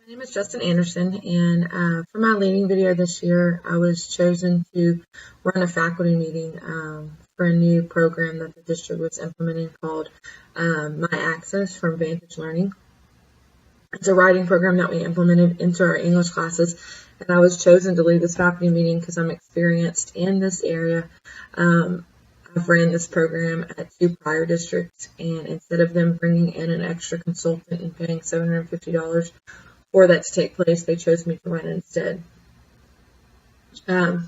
My name is Justin Anderson, and for my leading video this year, I was chosen to run a faculty meeting for a new program that the district was implementing called My Access from Vantage Learning. It's a writing program that we implemented into our English classes, and I was chosen to lead this faculty meeting because I'm experienced in this area. I've ran this program at 2 prior districts, and instead of them bringing in an extra consultant and paying $750 for that to take place, they chose me to run it instead. Like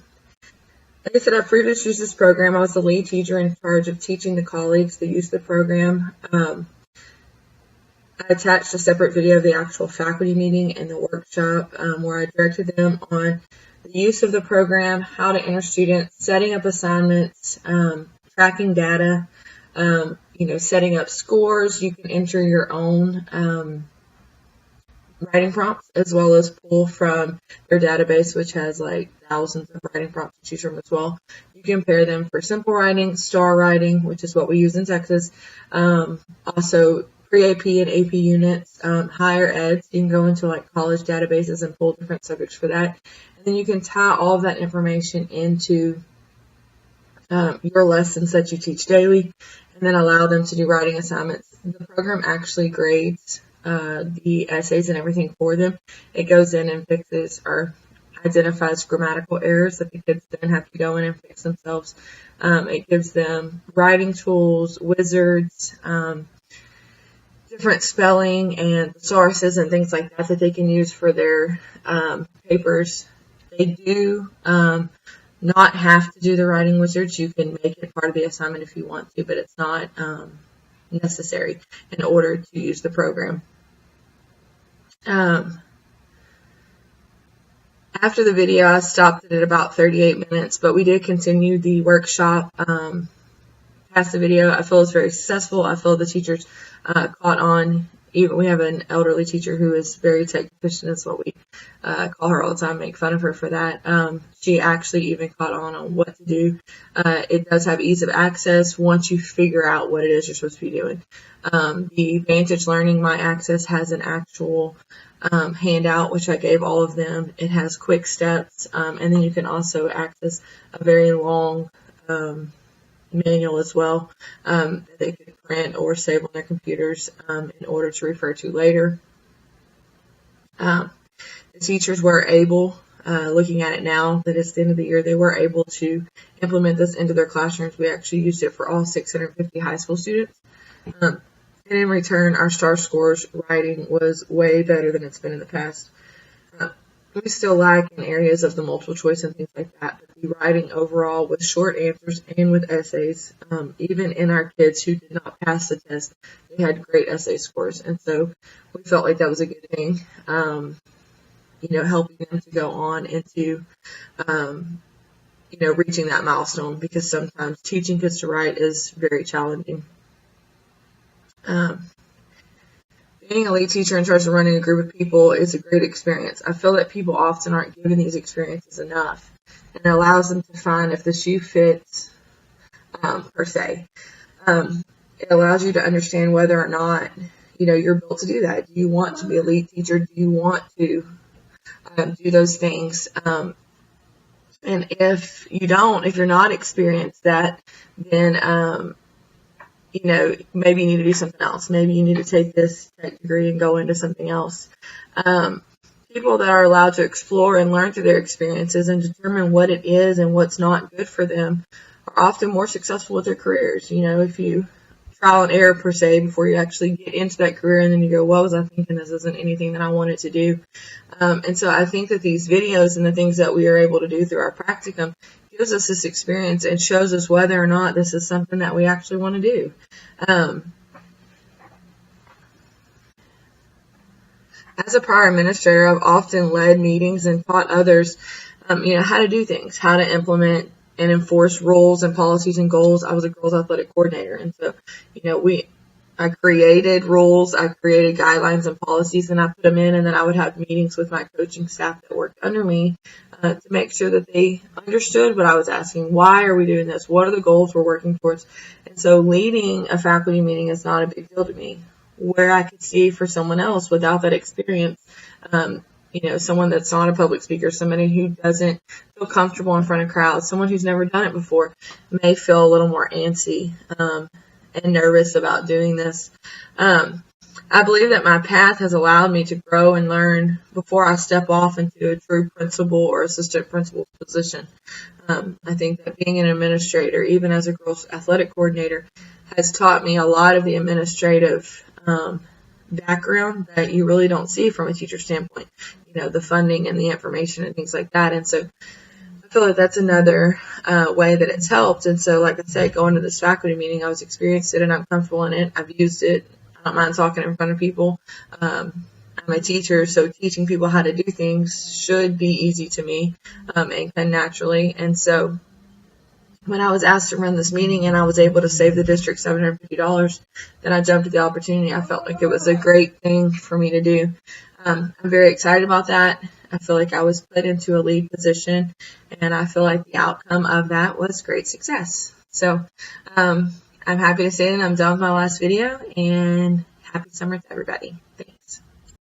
I said, I've previously used this program. I was the lead teacher in charge of teaching the colleagues the use of the program. I attached a separate video of the actual faculty meeting and the workshop where I directed them on the use of the program, how to enter students, setting up assignments, tracking data, setting up scores. You can enter your own writing prompts as well as pull from their database, which has like thousands of writing prompts to choose from as well. You can pair them for simple writing, star writing, which is what we use in Texas. Also pre-AP and AP units, higher ed, so you can go into like college databases and pull different subjects for that. And then you can tie all of that information into your lessons that you teach daily, and then allow them to do writing assignments. The program actually grades the essays and everything for them. It goes in and fixes or identifies grammatical errors that the kids then have to go in and fix themselves. It gives them writing tools, wizards, different spelling and sources and things like that they can use for their papers. They do not have to do the writing wizards. You can make it part of the assignment if you want to, but it's not necessary in order to use the program. After the video, I stopped it at about 38 minutes, but we did continue the workshop past the video. I feel it's very successful. I feel the teachers caught on. Even we have an elderly teacher who is very tech proficient. That's what we call her all the time, make fun of her for that. She actually even caught on what to do. It does have ease of access once you figure out what it is you're supposed to be doing. The Vantage Learning My Access has an actual handout, which I gave all of them. It has quick steps, and then you can also access a very long manual as well that they could print or save on their computers in order to refer to later. The teachers were able, looking at it now that it's the end of the year, they were able to implement this into their classrooms. We actually used it for all 650 high school students. And in return, our star scores writing was way better than it's been in the past. We still lag in areas of the multiple choice and things like that, but the writing overall with short answers and with essays, even in our kids who did not pass the test, they had great essay scores. And so we felt like that was a good thing, helping them to go on into, reaching that milestone, because sometimes teaching kids to write is very challenging. Being a lead teacher in charge of running a group of people is a great experience. I feel that people often aren't given these experiences enough, and it allows them to find if the shoe fits, per se. It allows you to understand whether or not, you're built to do that. Do you want to be a lead teacher? Do you want to do those things? And if you don't, if you're not experienced that, then maybe you need to do something else. Maybe you need to take this tech degree and go into something else. People that are allowed to explore and learn through their experiences and determine what it is and what's not good for them are often more successful with their careers. If you trial and error per se before you actually get into that career, and then you go, what was I thinking? This isn't anything that I wanted to do. And so I think that these videos and the things that we are able to do through our practicum gives us this experience and shows us whether or not this is something that we actually want to do. As a prior administrator, I've often led meetings and taught others, how to do things, how to implement and enforce rules and policies and goals. I was a girls athletic coordinator, and so, I created rules, I created guidelines and policies, and I put them in, and then I would have meetings with my coaching staff that worked under me to make sure that they understood what I was asking. Why are we doing this? What are the goals we're working towards? And so leading a faculty meeting is not a big deal to me. where I could see for someone else without that experience. Someone that's not a public speaker, somebody who doesn't feel comfortable in front of crowds, someone who's never done it before may feel a little more antsy and nervous about doing this. I believe that my path has allowed me to grow and learn before I step off into a true principal or assistant principal position. I think that being an administrator, even as a girls athletic coordinator, has taught me a lot of the administrative background that you really don't see from a teacher standpoint, the funding and the information and things like that. And so I feel like that's another way that it's helped. And so, like I said, going to this faculty meeting, I was experienced it and I'm comfortable in it. I've used it. I don't mind talking in front of people. I'm a teacher, so teaching people how to do things should be easy to me and come naturally. And so when I was asked to run this meeting and I was able to save the district $750, then I jumped at the opportunity. I felt like it was a great thing for me to do. I'm very excited about that. I feel like I was put into a lead position, and I feel like the outcome of that was great success. So I'm happy to say that I'm done with my last video, and happy summer to everybody.